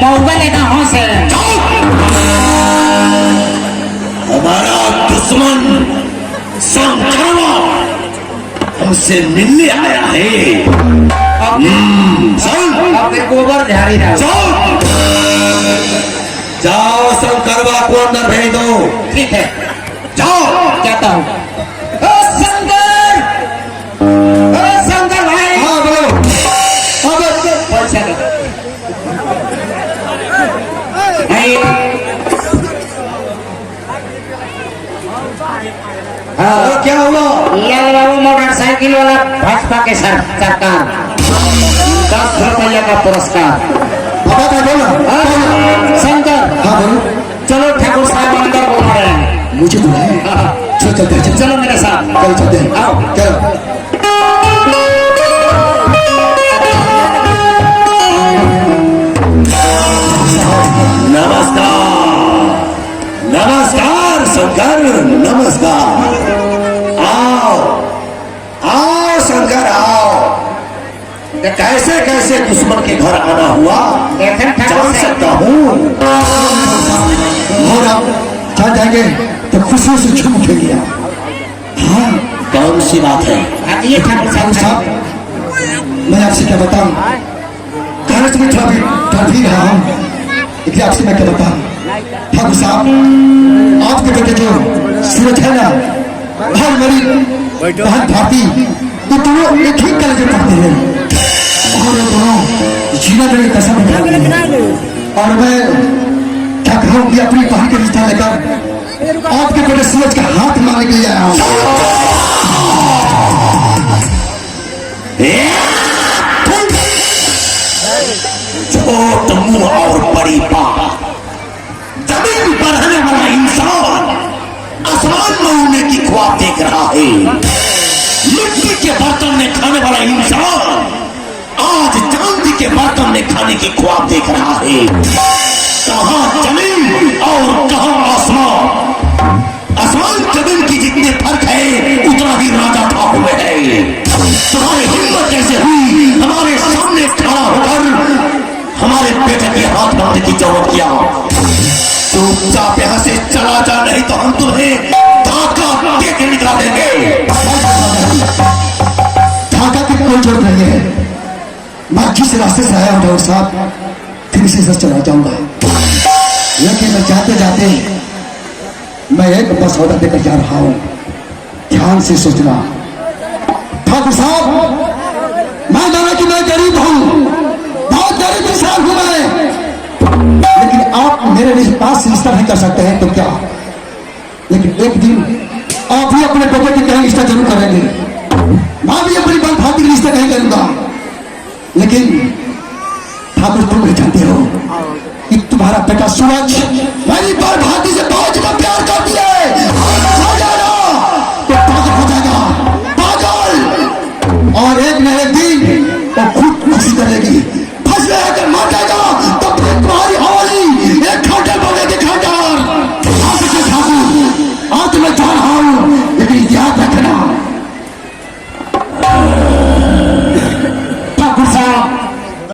Mobile कहाँ से? हमारा दुश्मन संकरवा हमसे मिलने आया है। अपने गोबर झाड़ी रहा। जाओ शंकरवा को अंदर भेज दो। ठीक है, जाओ। कहता हूँ शंकर, शंकर भाई। हाँ बोलो। पैसा हाँ क्या हुआ? ये वो मोटरसाइकिल वाला भाजपा के सरकार 10 रुपया का पुरस्कार। बोलो। शंकर, हाँ बोलो। चलो ठाकुर साहब अंदर बोल रहे हैं। मुझे बुलाए? चलो चलते हैं। चलो मेरे साथ। चलो चलते हैं। आओ। चलो। नमस्कार शंकर, नमस्कार। आओ आओ शंकर आओ। कैसे कैसे दुश्मन के घर आना हुआ जान सकता हूँ। और आप जान जाएंगे तो खुशी से झूम उठेंगे। हाँ कौन सी बात है? ये ठाकुर साहब, मैं आपसे क्या बताऊं? कहने से मैं थोड़ा भी रहा हूँ, इसलिए आपसे मैं क्या बताऊं? ठाकुर साहब, आपके बेटे जो सूरज है ना, हर मेरी बहन भारती, ये दोनों एक ही कॉलेज में पढ़ते हैं और ये दोनों जीना मेरे कसम उठाते हैं। और मैं क्या कहूँ कि अपनी बहन के रिश्ता लेकर आपके बेटे सूरज का हाथ मारने के लिए आया हूँ। छोट मुंह और बड़ी बात, जमीन पर रहने वाला इंसान आसमान में उड़ने की ख्वाब देख रहा है। मिट्टी के बर्तन में खाने वाला इंसान आज चांदी के बर्तन में खाने की ख्वाब देख रहा है। कहां जमीन और कहां आसमान। आसमान जमीन की जितने फर्क है उतना ही राजा था हुए है। तुम्हारी हिम्मत कैसे हुई हमारे सामने खड़ा होकर हमारे बेटे के हाथ बांधने की जरूरत किया? चुपचाप यहाँ से चला जा, नहीं तो हम तुम्हें धागा दे के निकला देंगे। धागा की कोई जरूरत नहीं है। मैं जिस रास्ते से आया हूँ डॉक्टर साहब, फिर इसी से चला जाऊंगा। लेकिन मैं जाते जाते मैं एक बस ऑर्डर देकर जा रहा हूँ। ध्यान से सोचना ठाकुर साहब, मैं जाना कि मैं गरीब हूँ, बहुत गरीब इंसान हूँ मैं, लेकिन आप मेरे पास से रिश्ता नहीं कर सकते हैं तो क्या? लेकिन एक दिन आप भी अपने बेटे की कहीं रिश्ता जरूर करेंगे। मैं भी अपनी बहन भारती की रिश्ता नहीं करूंगा। लेकिन ठाकुर तुम नहीं जानते हो कि तुम्हारा बेटा सूरज मेरी बहन भारती